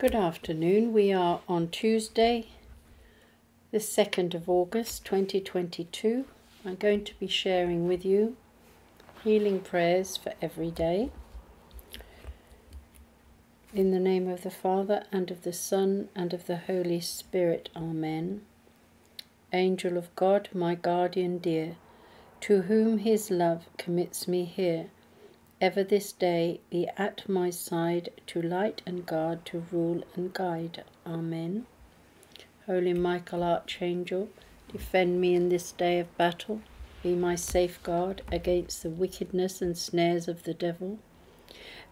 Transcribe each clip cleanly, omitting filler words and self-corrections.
Good afternoon. We are on Tuesday, the 2nd of August 2022. I'm going to be sharing with you healing prayers for every day. In the name of the Father, and of the Son, and of the Holy Spirit. Amen. Angel of God, my guardian dear, to whom his love commits me here, ever this day be at my side, to light and guard, to rule and guide. Amen. Holy Michael, Archangel, defend me in this day of battle. Be my safeguard against the wickedness and snares of the devil.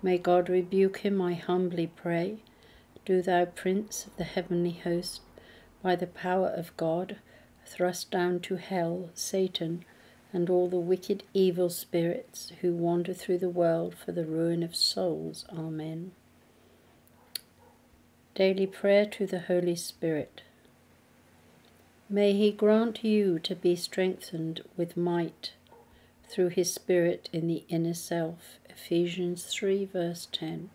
May God rebuke him, I humbly pray. Do thou, Prince of the heavenly host, by the power of God, thrust down to hell Satan and all the wicked evil spirits who wander through the world for the ruin of souls. Amen. Daily prayer to the Holy Spirit. May he grant you to be strengthened with might through his Spirit in the inner self. Ephesians 3 verse 10.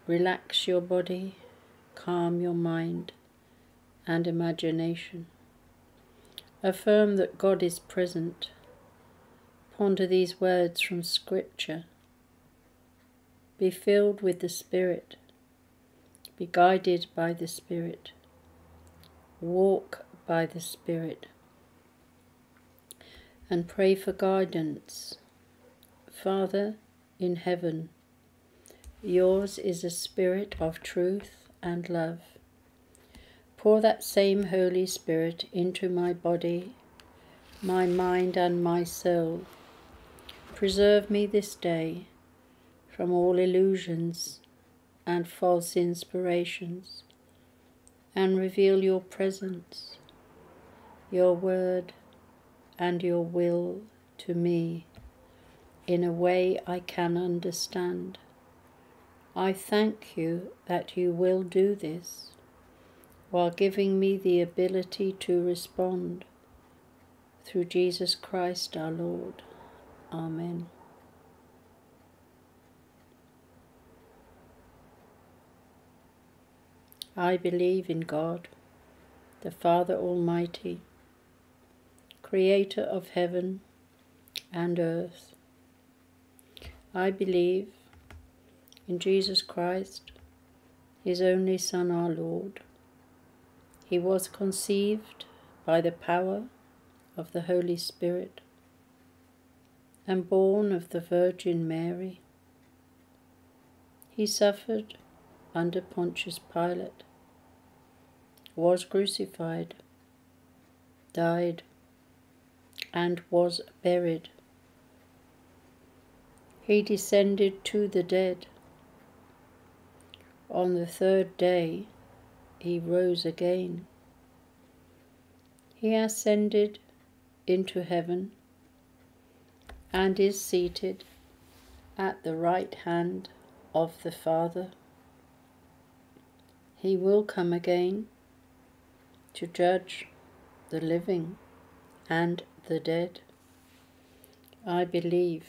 Relax your body, calm your mind and imagination. Affirm that God is present. Ponder these words from Scripture. Be filled with the Spirit. Be guided by the Spirit. Walk by the Spirit. And pray for guidance. Father in heaven, yours is a spirit of truth and love. Pour that same Holy Spirit into my body, my mind and my soul. Preserve me this day from all illusions and false inspirations, and reveal your presence, your word and your will to me in a way I can understand. I thank you that you will do this, while giving me the ability to respond, through Jesus Christ our Lord. Amen. I believe in God, the Father Almighty, Creator of heaven and earth. I believe in Jesus Christ, his only Son, our Lord. He was conceived by the power of the Holy Spirit and born of the Virgin Mary. He suffered under Pontius Pilate, was crucified, died, and was buried. He descended to the dead. On the third day, he rose again. He ascended into heaven and is seated at the right hand of the Father. He will come again to judge the living and the dead. I believe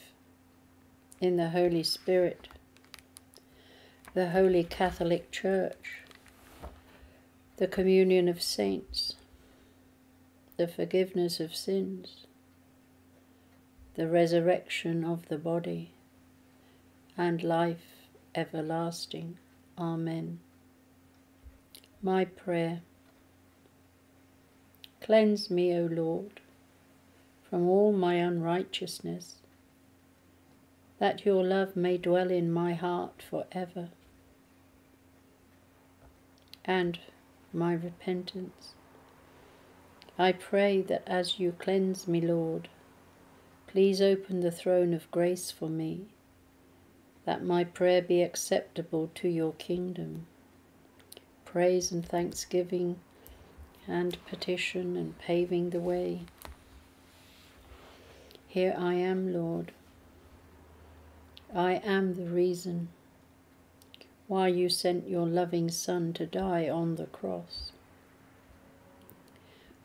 in the Holy Spirit, the Holy Catholic Church, the communion of saints, the forgiveness of sins, the resurrection of the body, and life everlasting. Amen. My prayer. Cleanse me, O Lord, from all my unrighteousness, that your love may dwell in my heart forever, and my repentance. I pray that as you cleanse me, Lord, please open the throne of grace for me, that my prayer be acceptable to your kingdom. Praise and thanksgiving and petition and paving the way. Here I am, Lord. I am the reason why you sent your loving Son to die on the cross.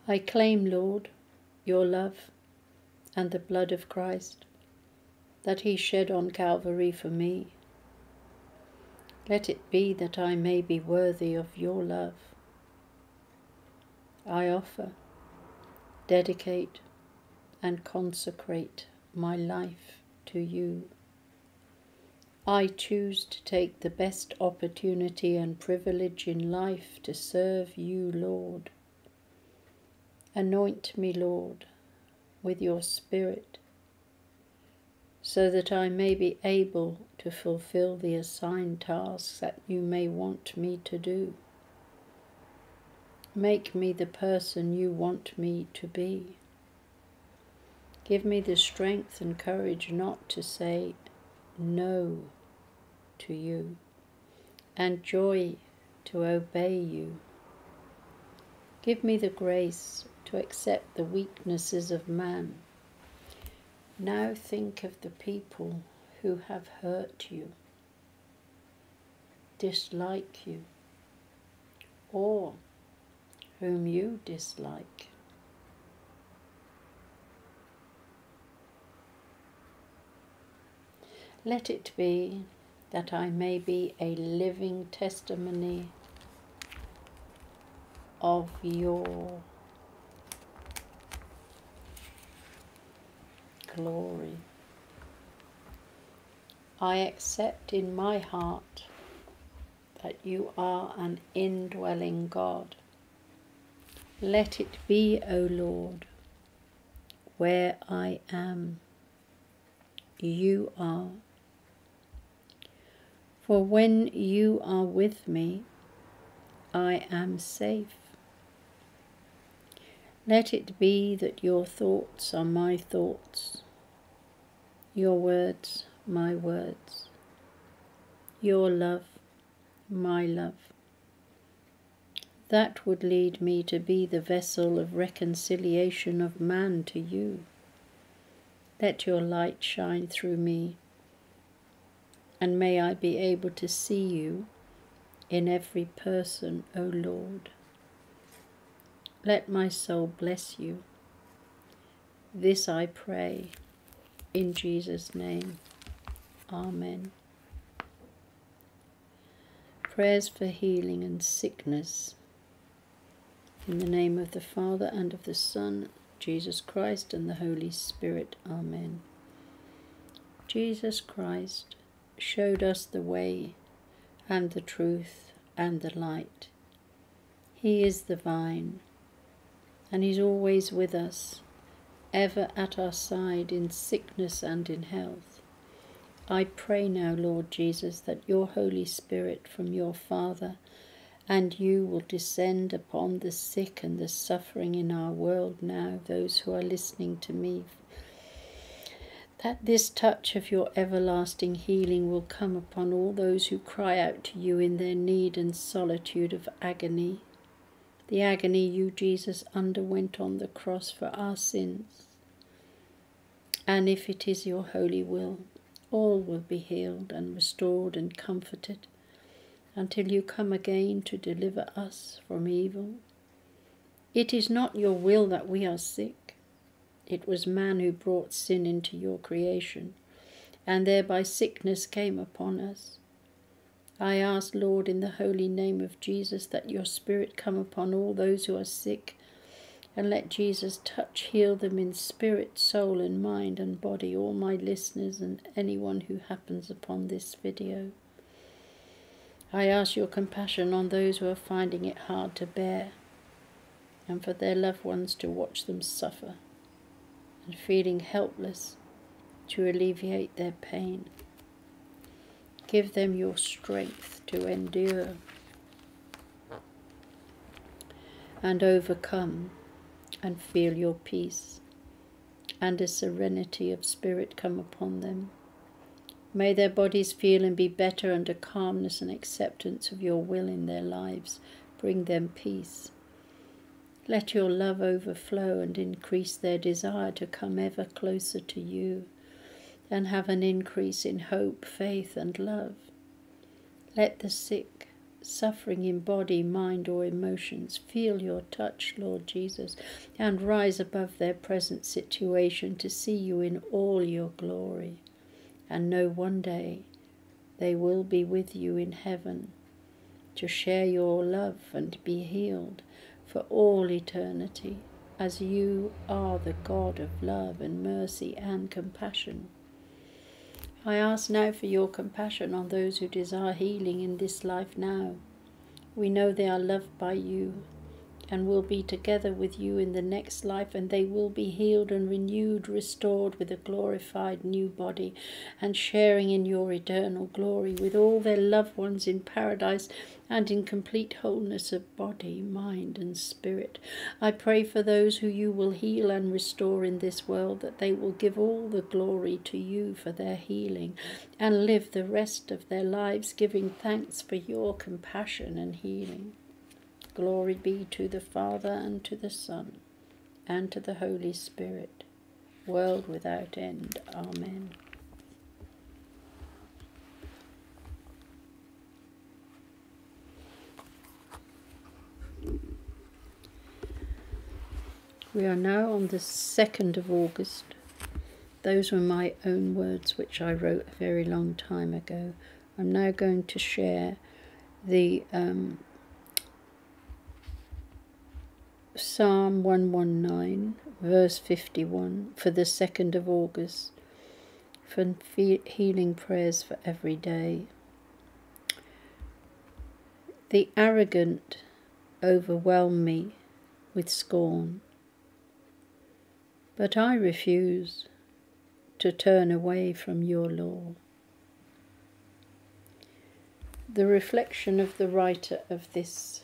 I claim, Lord, your love and the blood of Christ that he shed on Calvary for me. Let it be that I may be worthy of your love. I offer, dedicate, and consecrate my life to you. I choose to take the best opportunity and privilege in life to serve you, Lord. Anoint me, Lord, with your Spirit, so that I may be able to fulfill the assigned tasks that you may want me to do. Make me the person you want me to be. Give me the strength and courage not to say no to you, and joy to obey you. Give me the grace to accept the weaknesses of man. Now think of the people who have hurt you, dislike you, or whom you dislike. Let it be that I may be a living testimony of your glory. I accept in my heart that you are an indwelling God. Let it be, O Lord, where I am, you are. For when you are with me, I am safe. Let it be that your thoughts are my thoughts, your words my words, your love my love. That would lead me to be the vessel of reconciliation of man to you. Let your light shine through me, and may I be able to see you in every person, O Lord. Let my soul bless you. This I pray in Jesus' name. Amen. Prayers for healing and sickness. In the name of the Father, and of the Son, Jesus Christ, and the Holy Spirit. Amen. Jesus Christ showed us the way and the truth and the light. He is the vine, and He's always with us, ever at our side in sickness and in health. I pray now, Lord Jesus, that your Holy Spirit from your Father and you will descend upon the sick and the suffering in our world now, those who are listening to me, that this touch of your everlasting healing will come upon all those who cry out to you in their need and solitude of agony, the agony you, Jesus, underwent on the cross for our sins. And if it is your holy will, all will be healed and restored and comforted until you come again to deliver us from evil. It is not your will that we are sick. It was man who brought sin into your creation, and thereby sickness came upon us. I ask, Lord, in the holy name of Jesus, that your Spirit come upon all those who are sick, and let Jesus touch, heal them in spirit, soul and mind and body, all my listeners and anyone who happens upon this video. I ask your compassion on those who are finding it hard to bear, and for their loved ones to watch them suffer, and feeling helpless to alleviate their pain. Give them your strength to endure and overcome, and feel your peace and a serenity of spirit come upon them. May their bodies feel and be better, and a calmness and acceptance of your will in their lives bring them peace. Let your love overflow and increase their desire to come ever closer to you, and have an increase in hope, faith and love. Let the sick, suffering in body, mind or emotions, feel your touch, Lord Jesus, and rise above their present situation to see you in all your glory, and know one day they will be with you in heaven to share your love and be healed for all eternity, as you are the God of love and mercy and compassion. I ask now for your compassion on those who desire healing in this life now. We know they are loved by you and will be together with you in the next life, and they will be healed and renewed, restored with a glorified new body, and sharing in your eternal glory with all their loved ones in paradise and in complete wholeness of body, mind and spirit. I pray for those who you will heal and restore in this world, that they will give all the glory to you for their healing and live the rest of their lives giving thanks for your compassion and healing. Glory be to the Father, and to the Son, and to the Holy Spirit, world without end. Amen. We are now on the 2nd of August. Those were my own words, which I wrote a very long time ago. I'm now going to share the Psalm 119, verse 51, for the 2nd of August, for healing prayers for every day. The arrogant overwhelm me with scorn, but I refuse to turn away from your law. The reflection of the writer of this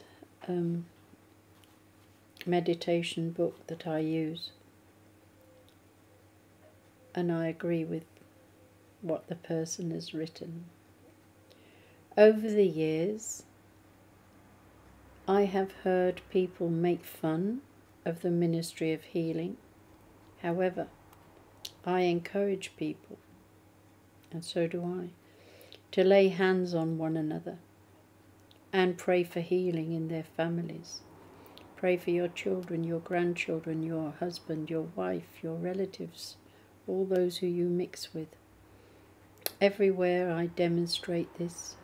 meditation book that I use, and I agree with what the person has written. Over the years, I have heard people make fun of the ministry of healing. However, I encourage people, and so do I, to lay hands on one another and pray for healing in their families. Pray for your children, your grandchildren, your husband, your wife, your relatives, all those who you mix with. Everywhere I demonstrate this,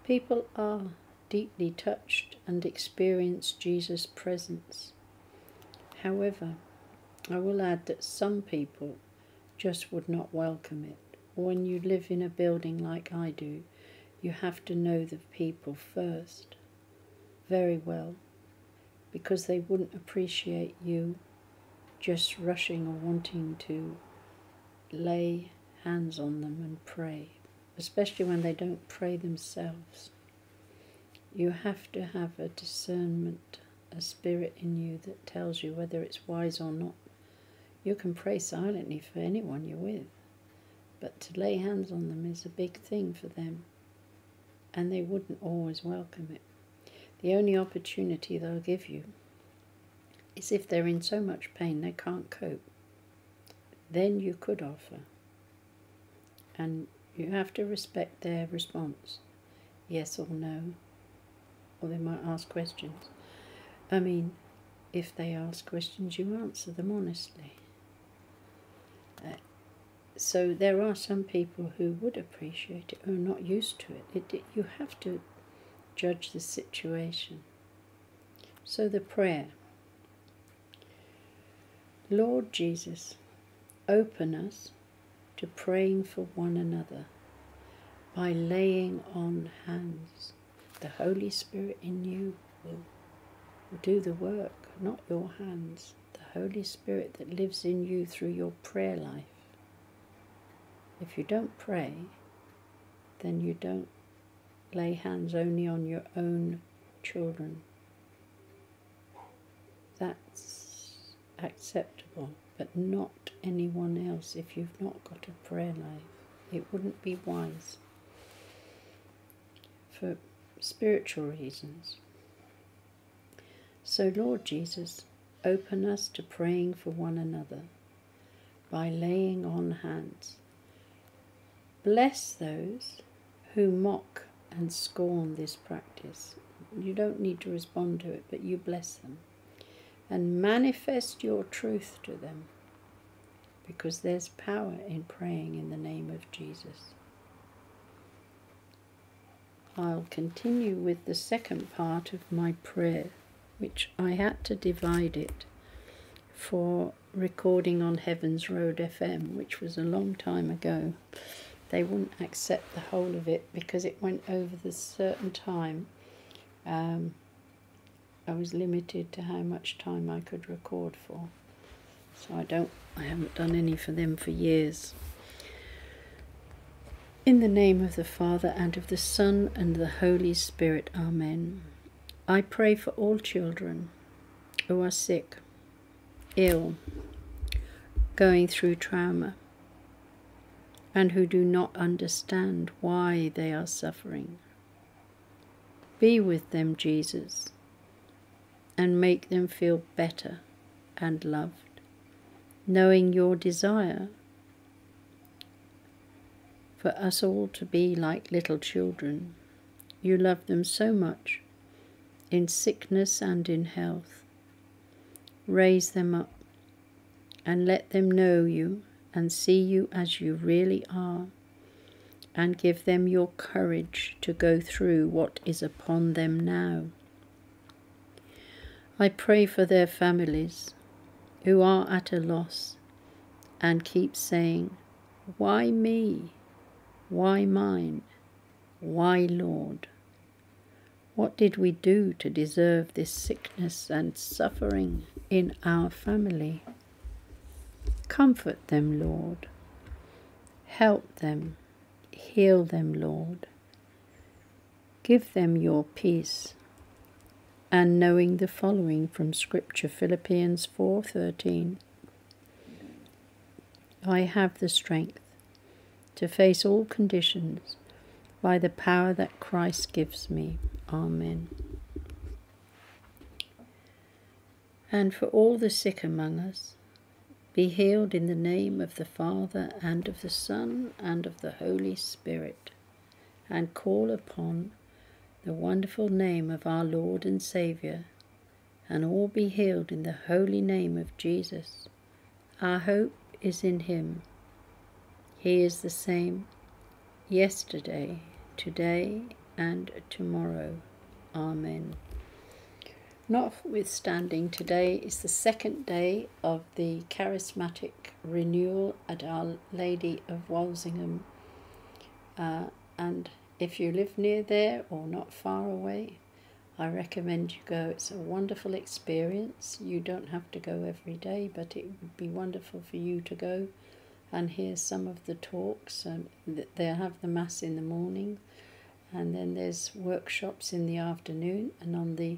people are deeply touched and experience Jesus' presence. However, I will add that some people just would not welcome it. When you live in a building like I do, you have to know the people first, very well, because they wouldn't appreciate you just rushing or wanting to lay hands on them and pray, especially when they don't pray themselves. You have to have a discernment, a spirit in you that tells you whether it's wise or not. You can pray silently for anyone you're with, but to lay hands on them is a big thing for them, and they wouldn't always welcome it. The only opportunity they'll give you is if they're in so much pain they can't cope. Then you could offer, and you have to respect their response, yes or no, or they might ask questions. I mean, if they ask questions, you answer them honestly. So there are some people who would appreciate it, who are not used to it. You have to judge the situation. So the prayer. Lord Jesus, open us to praying for one another by laying on hands. The Holy Spirit in you will do the work, not your hands. The Holy Spirit that lives in you through your prayer life. If you don't pray, then you don't lay hands only on your own children. That's acceptable, but not anyone else if you've not got a prayer life. It wouldn't be wise for spiritual reasons. So, Lord Jesus, open us to praying for one another by laying on hands. Bless those who mock and scorn this practice. You don't need to respond to it, but you bless them. And manifest your truth to them, because there's power in praying in the name of Jesus. I'll continue with the second part of my prayer, which I had to divide it for recording on Heaven's Road FM, which was a long time ago. They wouldn't accept the whole of it because it went over the certain time. I was limited to how much time I could record for. So I haven't done any for them for years. In the name of the Father, and of the Son, and the Holy Spirit, Amen. I pray for all children who are sick, ill, going through trauma, and who do not understand why they are suffering. Be with them, Jesus, and make them feel better and loved, knowing your desire for us all to be like little children. You love them so much, in sickness and in health. Raise them up and let them know you and see you as you really are, and give them your courage to go through what is upon them now. I pray for their families who are at a loss and keep saying, "Why me? Why mine? Why, Lord? What did we do to deserve this sickness and suffering in our family?" Comfort them, Lord. Help them. Heal them, Lord. Give them your peace. And knowing the following from Scripture, Philippians 4:13, I have the strength to face all conditions by the power that Christ gives me. Amen. And for all the sick among us, be healed in the name of the Father, and of the Son, and of the Holy Spirit, and call upon the wonderful name of our Lord and Saviour, and all be healed in the holy name of Jesus. Our hope is in him. He is the same yesterday, today, and tomorrow. Amen. Notwithstanding, today is the second day of the charismatic renewal at Our Lady of Walsingham, and if you live near there or not far away, I recommend you go. It's a wonderful experience. You don't have to go every day, but it would be wonderful for you to go and hear some of the talks. They have the Mass in the morning, and then there's workshops in the afternoon, and on the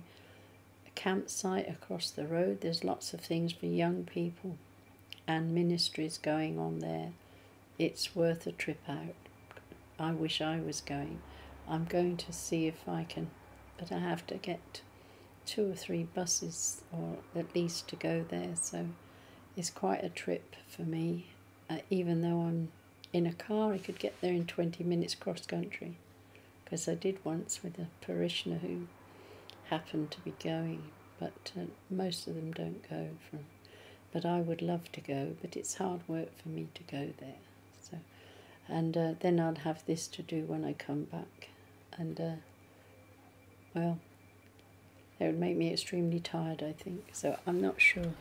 campsite across the road there's lots of things for young people and ministries going on there. It's worth a trip out. I wish I was going. I'm going to see if I can, but I have to get 2 or 3 buses or at least to go there, so it's quite a trip for me. Even though I'm in a car, I could get there in 20 minutes cross country, because I did once with a parishioner who happened to be going, but most of them don't go from. But I would love to go, but it's hard work for me to go there. So, and then I'll have this to do when I come back, and well, it would make me extremely tired, I think. So I'm not sure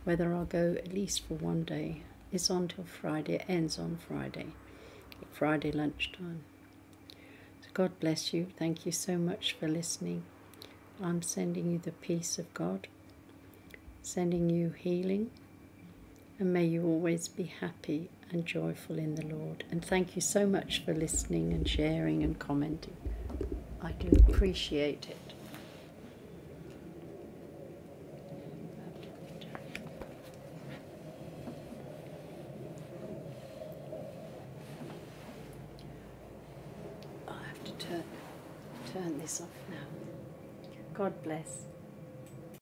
whether I'll go at least for one day. It's on till Friday. It ends on Friday lunchtime. So God bless you. Thank you so much for listening. I'm sending you the peace of God, sending you healing, and may you always be happy and joyful in the Lord. And thank you so much for listening and sharing and commenting. I do appreciate it. I have to turn this off now. God bless.